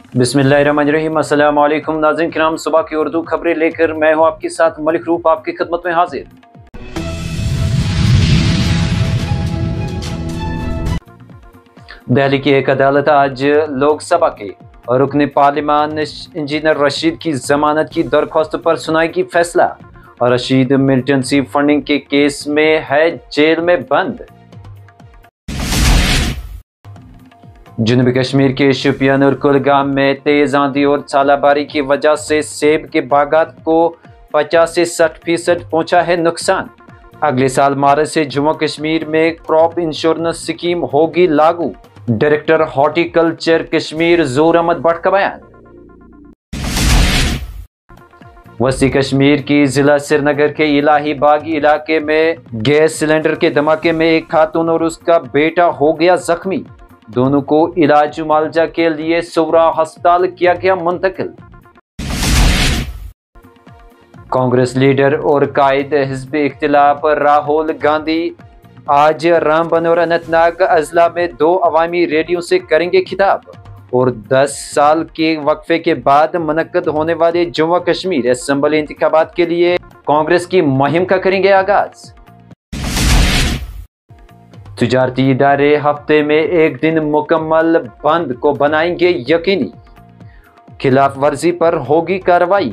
बिस्मिल्लाहिर्रहमानिर्रहीम। अस्सलाम वालेकुम नाज़रीन किराम, सुबह की उर्दू खबरें लेकर मैं हूं आपके साथ मलिक रूफ आपकी खिदमत में हाजिर। दिल्ली की एक अदालत आज लोकसभा के रुकन पार्लिमान इंजीनियर रशीद की जमानत की दरख्वास्त पर सुनाएगी फैसला। और रशीद मिलिटेंसी फंडिंग के केस में है जेल में बंद। जनूबी कश्मीर के शोपियान और कुलगाम में तेज आंधी और छालाबारी की वजह से सेब के बागात को 50 से 60% पहुंचा है नुकसान। अगले साल मार्च से जम्मू कश्मीर में क्रॉप इंश्योरेंस स्कीम होगी लागू। डायरेक्टर हॉर्टिकल्चर कश्मीर ज़ूर अहमद भट्ट का बयान। वसी कश्मीर की जिला श्रीनगर के इलाही बाग इलाके में गैस सिलेंडर के धमाके में एक खातून और उसका बेटा हो गया जख्मी। दोनों को इलाज मुआवजा के लिए सोरा अस्पताल किया गया मुंतकिल। कांग्रेस लीडर और कायद हिज़्ब इख्तिलाफ राहुल गांधी आज रामबन और अनंतनाग अजला में 2 अवामी रैलियों से करेंगे खिताब। और 10 साल के वक्फे के बाद मुनक्कद होने वाले जम्मू कश्मीर असेंबली इंतखाबात के लिए कांग्रेस की मुहिम का करेंगे आगाज। तिजारती इदारे हफ्ते में एक दिन मुकम्मल बंद को बनाएंगे यकीनी। खिलाफ वर्जी पर होगी कार्रवाई।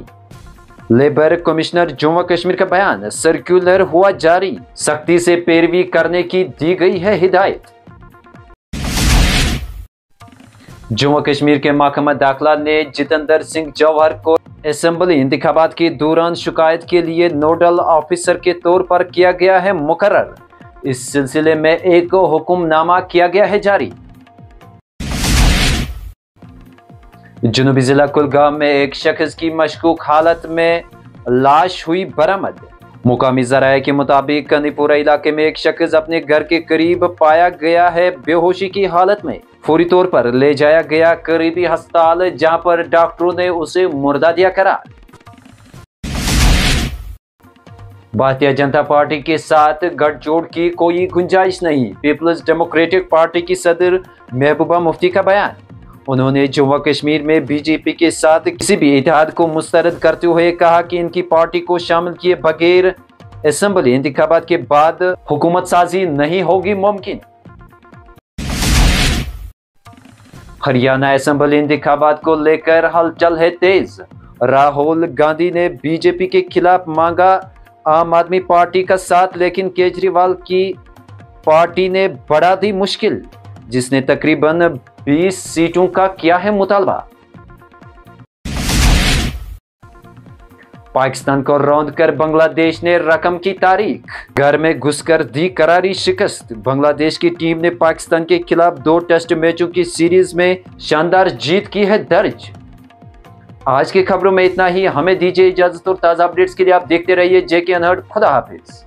लेबर कमिश्नर जम्मू कश्मीर का बयान। सर्कुलर हुआ जारी, सख्ती से पैरवी करने की दी गई है हिदायत। जम्मू कश्मीर के महकमा दाखिला ने जितेंद्र सिंह जौहर को असेंबली इंतखाबात के दौरान शिकायत के लिए नोडल ऑफिसर के तौर पर किया गया है मुकर्रर। इस सिलसिले में एक हुक्मनामा किया गया है जारी। जनूबी जिला कुलगाम में एक शख्स की मशकूक हालत में लाश हुई बरामद। मुकामी ज़राए के मुताबिक कंदीपुरा इलाके में एक शख्स अपने घर के करीब पाया गया है बेहोशी की हालत में। फौरी तौर पर ले जाया गया करीबी अस्पताल, जहां पर डॉक्टरों ने उसे मुर्दा दिया करार। भारतीय जनता पार्टी के साथ गठजोड़ की कोई गुंजाइश नहीं। पीपल्स डेमोक्रेटिक पार्टी की सदर महबूबा मुफ्ती का बयान। उन्होंने जम्मू कश्मीर में बीजेपी के साथ किसी भी इत्तेहाद को मुस्तरद करते हुए कहा कि इनकी पार्टी को शामिल किए बगैर असेंबली इंतखाबात के बाद हुकूमत साजी नहीं होगी मुमकिन। हरियाणा असेंबली इंतखाबात को लेकर हलचल है तेज। राहुल गांधी ने बीजेपी के खिलाफ मांगा आम आदमी पार्टी का साथ, लेकिन केजरीवाल की पार्टी ने बढ़ा दी मुश्किल, जिसने तकरीबन 20 सीटों का किया है मुतालबा। पाकिस्तान को रौंद कर बांग्लादेश ने रकम की तारीख। घर में घुसकर दी करारी शिकस्त। बांग्लादेश की टीम ने पाकिस्तान के खिलाफ 2 टेस्ट मैचों की सीरीज में शानदार जीत की है दर्ज। आज की खबरों में इतना ही। हमें दीजिए इजाजत और ताज़ा अपडेट्स के लिए आप देखते रहिए जेके अनहर्ड। खुदा हाफिज।